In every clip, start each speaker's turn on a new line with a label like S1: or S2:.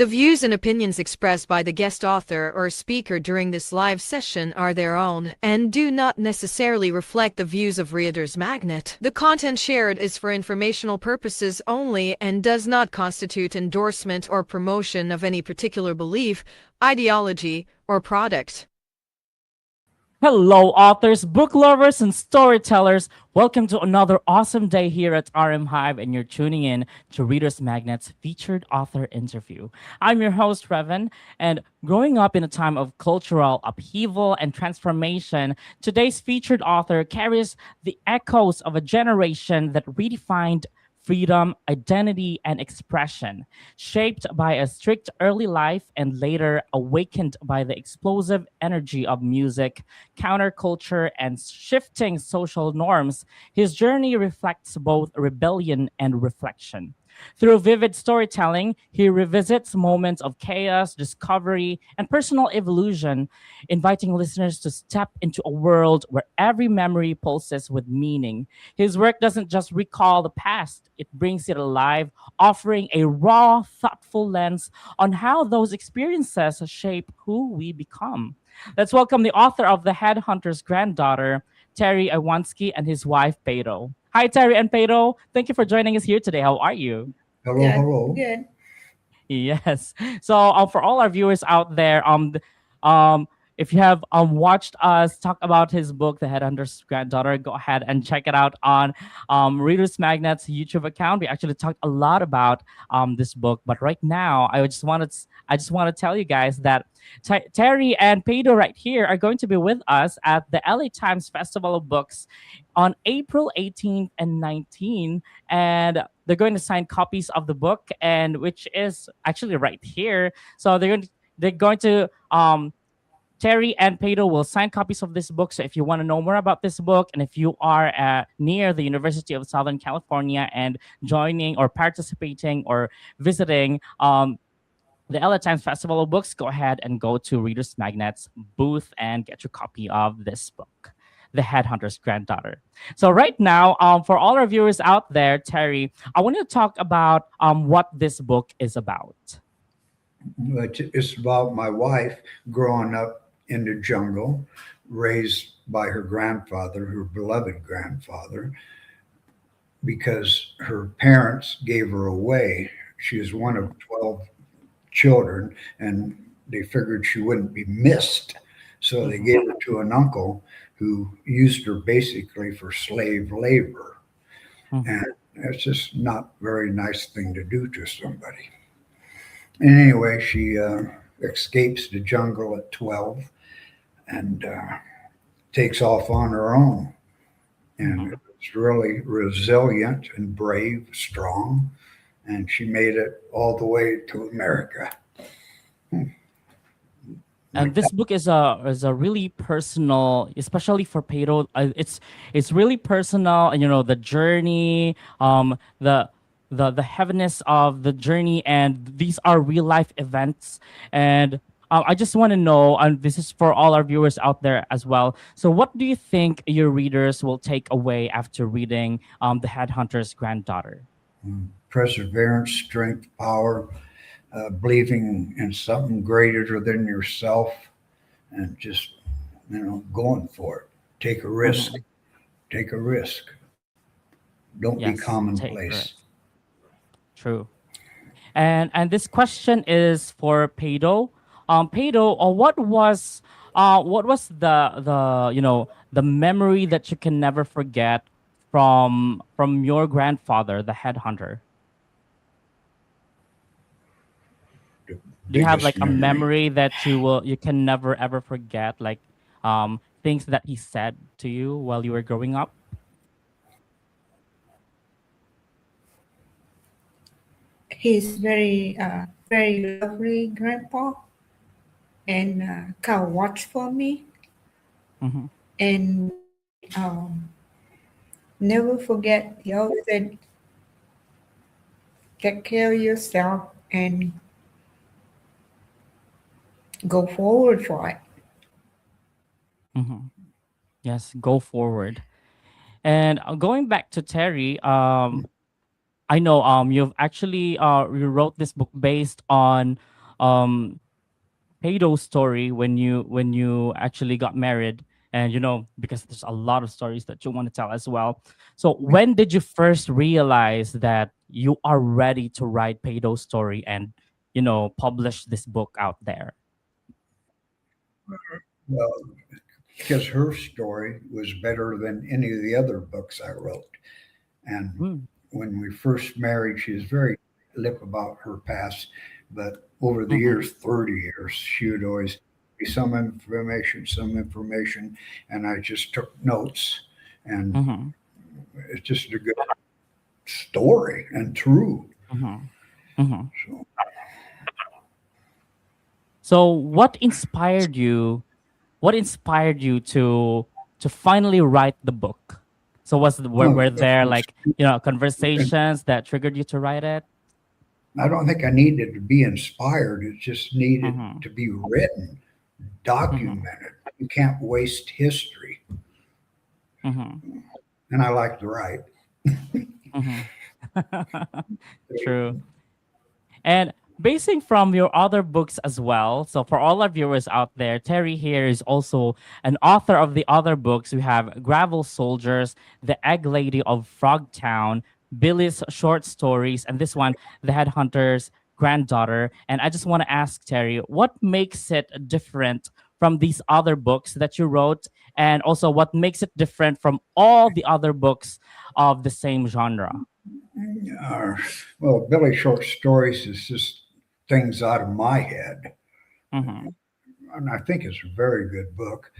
S1: The views and opinions expressed by the guest author or speaker during this live session are their own and do not necessarily reflect the views of Reader's Magnet. The content shared is for informational purposes only and does not constitute endorsement or promotion of any particular belief, ideology, or product.
S2: Hello, authors, book lovers, and storytellers. Welcome to another awesome day here at RM Hive, and you're tuning in to Reader's Magnet's featured author interview. I'm your host, Revan, and growing up in a time of cultural upheaval and transformation, today's featured author carries the echoes of a generation that redefined freedom, identity, and expression, shaped by a strict early life and later awakened by the explosive energy of music, counterculture, and shifting social norms. His journey reflects both rebellion and reflection. Through vivid storytelling, he revisits moments of chaos, discovery, and personal evolution, inviting listeners to step into a world where every memory pulses with meaning. His work doesn't just recall the past, it brings it alive, offering a raw, thoughtful lens on how those experiences shape who we become. Let's welcome the author of The Headhunter's Granddaughter, Terry Iwanski, and his wife, Pedro. Hi, Terry and Pedro. Thank you for joining us here today. How are you?
S3: Hello, hello.
S4: Good.
S2: Yes. So, for all our viewers out there, if you have watched us talk about his book, The Headhunter's Granddaughter, go ahead and check it out on Readers Magnet's YouTube account. We actually talked a lot about this book, but right now, I just want to tell you guys that Terry and Pedro right here are going to be with us at the LA Times Festival of Books on April 18th and 19th, and they're going to sign copies of the book, and which is actually right here. So they're going to Terry and Pedro will sign copies of this book. So if you want to know more about this book, and if you are near the University of Southern California and joining or participating or visiting the LA Times Festival of Books, go ahead and go to Reader's Magnet's booth and get your copy of this book, The Headhunter's Granddaughter. So right now, for all our viewers out there, Terry, I want to talk about what this book is about.
S3: It's about my wife growing up in the jungle, raised by her grandfather, her beloved grandfather, because her parents gave her away. She was one of 12 children, and they figured she wouldn't be missed. So they gave her to an uncle who used her basically for slave labor. And it's just not a very nice thing to do to somebody. And anyway, she escapes the jungle at 12 and takes off on her own. And it's really resilient and brave, strong. And she made it all the way to America.
S2: And this book is a really personal, especially for Pedro. It's really personal, and the journey, the heaviness of the journey, and these are real life events. And I just want to know, and this is for all our viewers out there as well. So, what do you think your readers will take away after reading The Headhunter's Granddaughter?
S3: Perseverance, strength, power, believing in something greater than yourself, and just going for it. Take a risk. Take a risk. Don't be commonplace.
S2: True. And this question is for Pedro. Pedro, what was the memory that you can never forget from your grandfather, the Headhunter? Do you have like a memory that you can never ever forget, like things that he said to you while you were growing up?
S4: He's very lovely grandpa, and kind of watch for me, and never forget. He always said, "Take care of yourself and go forward for it."
S2: Yes, go forward. And going back to Terry, I know you've actually you wrote this book based on um Pado's story when you actually got married, and because there's a lot of stories that you want to tell as well. So when did you first realize that you are ready to write Pado's story and publish this book out there?
S3: Well, because her story was better than any of the other books I wrote. And
S2: Mm,
S3: when we first married, she was very lip about her past, but over the
S2: mhm,
S3: years, 30 years, she would always be some information, and I just took notes, and
S2: mhm,
S3: it's just a good story and true.
S2: mhm, mhm.
S3: So,
S2: So what inspired you to finally write the book? So were
S3: oh,
S2: there like conversations that triggered you to write it?
S3: I don't think I needed to be inspired. It just needed
S2: Mm-hmm.
S3: to be written,
S2: Mm-hmm.
S3: documented. You can't waste history.
S2: Mm-hmm.
S3: And I like to write.
S2: Mm-hmm. True. And basing from your other books as well, so for all our viewers out there, Terry here is also an author of the other books. We have Gravel Soldiers, The Egg Lady of Frogtown, Billy's Short Stories, and this one, The Headhunter's Granddaughter. And I just want to ask Terry, what makes it different from these other books that you wrote? And also, what makes it different from all the other books of the same genre?
S3: Uh, well, Billy Short Stories is just things out of my head.
S2: Mm-hmm.
S3: And I think it's a very good book.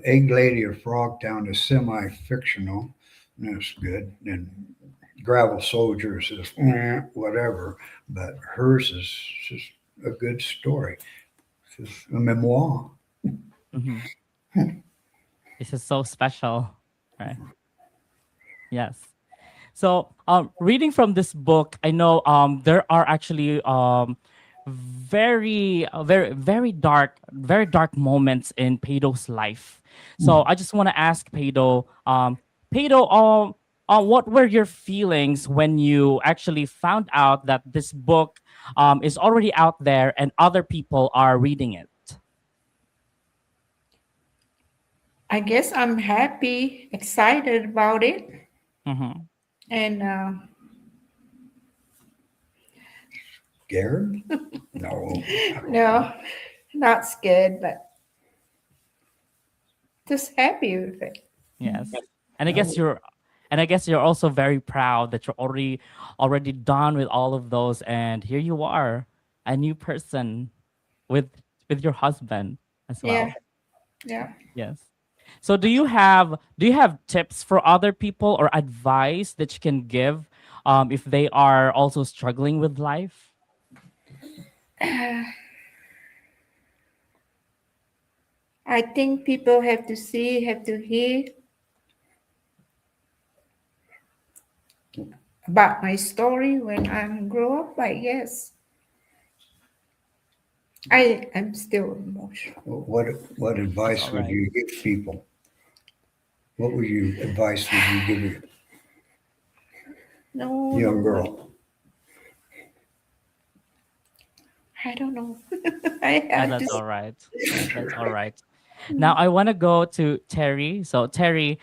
S3: Egg Lady of Frogtown is semi fictional. And it's good. And Gravel Soldiers is whatever. But hers is just a good story. It's just a memoir.
S2: Mm-hmm. This is so special, right? Yes. So, reading from this book, I know there are actually very dark moments in Pado's life. So, I just want to ask Pado, what were your feelings when you actually found out that this book is already out there and other people are reading it?
S4: I guess I'm happy, excited about it,
S2: Mm-hmm.
S4: and
S3: Scared? No.
S4: no, not scared, but just happy with it.
S2: Yes. And I guess
S3: No.
S2: you're also very proud that you're already done with all of those, and here you are, a new person with your husband as
S4: Yeah,
S2: well.
S4: yeah.
S2: Yes. So do you have tips for other people or advice that you can give if they are also struggling with life?
S4: I think people have to see, have to hear about my story when I grow up. I guess I am still emotional.
S3: What
S2: That's
S3: advice
S2: all
S3: would
S2: right.
S3: you give people? What would you advice would you give
S4: No,
S3: a young
S4: no,
S3: girl?
S4: I don't know. I
S2: Yeah,
S4: have to.
S2: that's all right. That's all right. Now I want to go to Terry. So Terry,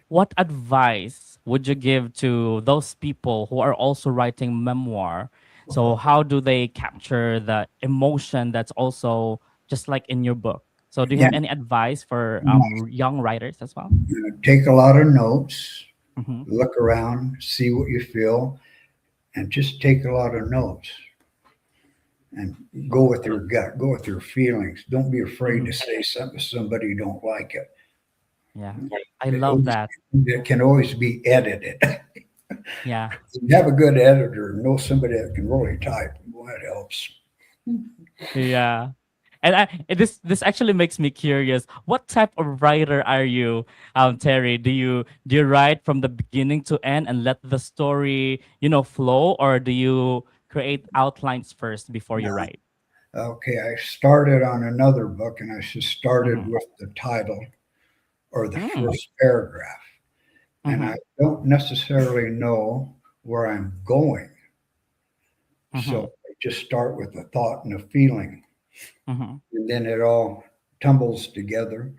S2: what advice would you give to those people who are also writing memoir? So how do they capture the emotion that's also just like in your book? So do you
S3: Yeah,
S2: have any advice for young writers as well?
S3: take a lot of notes,
S2: Mm-hmm.
S3: look around, see what you feel, and just take a lot of notes and go with your gut, go with your feelings. Don't be afraid
S2: Mm-hmm.
S3: to say something to somebody you don't like it.
S2: Yeah, I love that.
S3: It can always be edited.
S2: Yeah.
S3: You have a good editor, know somebody that can really type. Well, that helps.
S2: Yeah. And this actually makes me curious. What type of writer are you, Terry? Do you write from the beginning to end and let the story, flow, or do you create outlines first before you write?
S3: Okay, I started on another book and I just started
S2: Mm-hmm.
S3: with the title or the
S2: Mm-hmm.
S3: first paragraph. And
S2: Mm-hmm.
S3: I don't necessarily know where I'm going.
S2: Mm-hmm.
S3: So I just start with a thought and a feeling,
S2: Mhm.
S3: and then it all tumbles together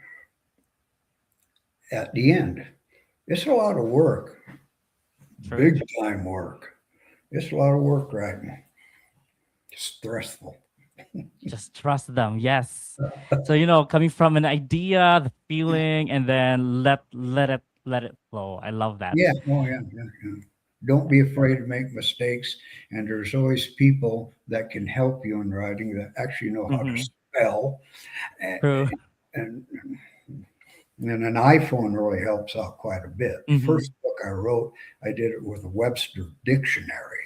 S3: at the end. It's a lot of work,
S2: True.
S3: big time work. It's a lot of work writing. Stressful.
S2: Just trust them. Yes. So coming from an idea, the feeling, and then let it flow. I love that.
S3: Yeah. Oh, yeah. Yeah. Yeah. Don't be afraid to make mistakes. And there's always people that can help you in writing that actually know how to
S2: Mm-hmm.
S3: spell. And,
S2: True.
S3: and, and an iPhone really helps out quite a bit. The
S2: Mm-hmm.
S3: first book I wrote, I did it with a Webster dictionary.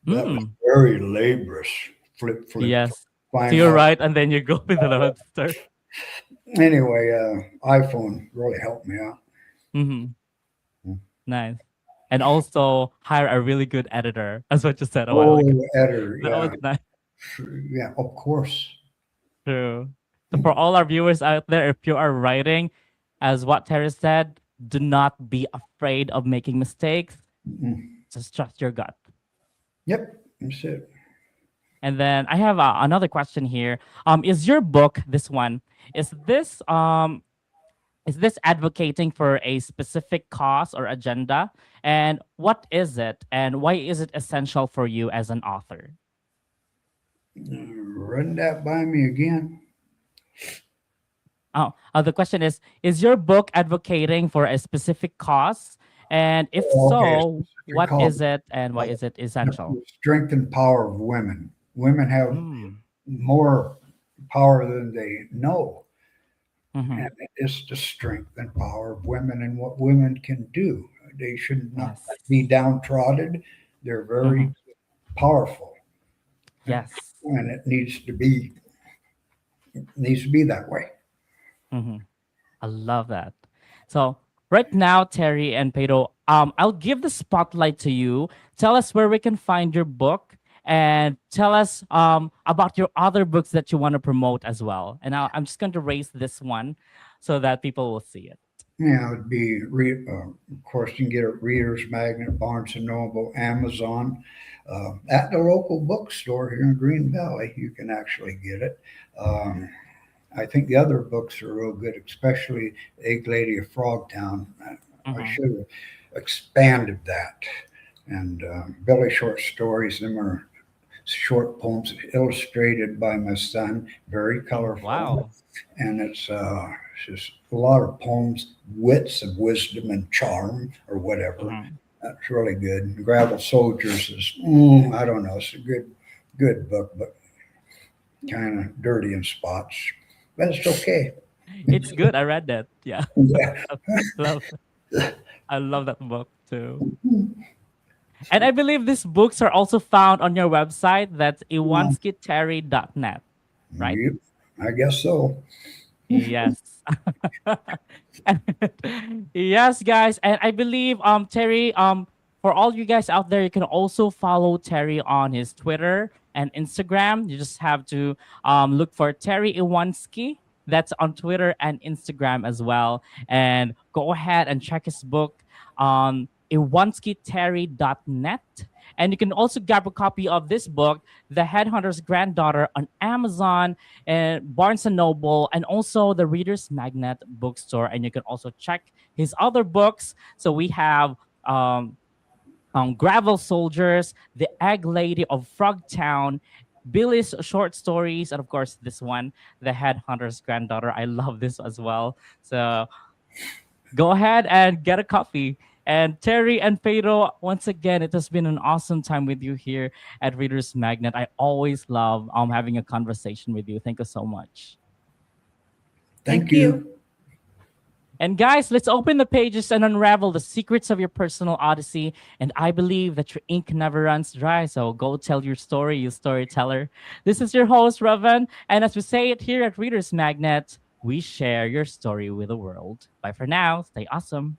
S3: That was
S2: Mm.
S3: very laborious. Flip, flip,
S2: Yes. So
S3: find
S2: you're
S3: out.
S2: right, and then you go with the Webster.
S3: Anyway, iPhone really helped me out.
S2: Mm-hmm. Nice. And also hire a really good editor. That's what you said a while
S3: Oh,
S2: ago.
S3: editor,
S2: That was
S3: yeah,
S2: nice.
S3: yeah, of course.
S2: True. So for all our viewers out there, if you are writing, as what Terry said, do not be afraid of making mistakes.
S3: Mm.
S2: Just trust your gut.
S3: Yep, that's it.
S2: And then I have another question here. Is your book this one? Is this advocating for a specific cause or agenda? And what is it? And why is it essential for you as an author?
S3: Run that by me again.
S2: Oh, the question is your book advocating for a specific cause? And if
S3: Oh, okay,
S2: so,
S3: specific
S2: what
S3: cause.
S2: is it and why is it essential?
S3: The strength and power of women. Women have
S2: Mm.
S3: more power than they know,
S2: Mm-hmm.
S3: and it's the strength and power of women and what women can do. They should not
S2: Yes.
S3: be downtrodden. They're
S2: Mm-hmm.
S3: very powerful,
S2: Yes.
S3: and it needs to be that way.
S2: Mm-hmm. I love that. So right now, Terry and Pedro, I'll give the spotlight to you. Tell us where we can find your book and tell us about your other books that you want to promote as well. And I'm just going to raise this one so that people will see it.
S3: Yeah, it would be, of course, you can get it Reader's Magnet, Barnes and Noble, Amazon, at the local bookstore here in Green Valley. You can actually get it. Um, I think the other books are real good, especially Egg Lady of Frogtown. I
S2: Mm-hmm.
S3: should have expanded that. And Billy short stories, them are short poems illustrated by my son, very colorful.
S2: Wow.
S3: And it's just a lot of poems, wits of wisdom and charm, or whatever.
S2: Mm-hmm.
S3: That's really good. Gravel Soldiers is, I don't know, it's a good book, but kind of dirty in spots. But it's okay.
S2: It's good. I read that. Yeah.
S3: Yeah.
S2: love, I love that book too. And I believe these books are also found on your website. That's iwanskiterry.net, right?
S3: Yep, I guess so.
S2: Yes. Yes, guys. And I believe Terry, for all you guys out there, you can also follow Terry on his Twitter and Instagram. You just have to look for Terry Iwanski. That's on Twitter and Instagram as well. And go ahead and check his book on iwanskiterry.net. And you can also grab a copy of this book, The Headhunter's Granddaughter, on Amazon and Barnes and Noble, and also the Reader's Magnet bookstore. And you can also check his other books. So we have Gravel Soldiers, The Egg Lady of Frogtown, Billy's short stories, and of course this one, The Headhunter's Granddaughter. I love this as well. So go ahead and get a copy. And Terry and Pedro, once again, it has been an awesome time with you here at Reader's Magnet. I always love having a conversation with you. Thank you so much.
S3: Thank you.
S2: And guys, let's open the pages and unravel the secrets of your personal odyssey. And I believe that your ink never runs dry. So go tell your story, you storyteller. This is your host, Raven. And as we say it here at Reader's Magnet, we share your story with the world. Bye for now. Stay awesome.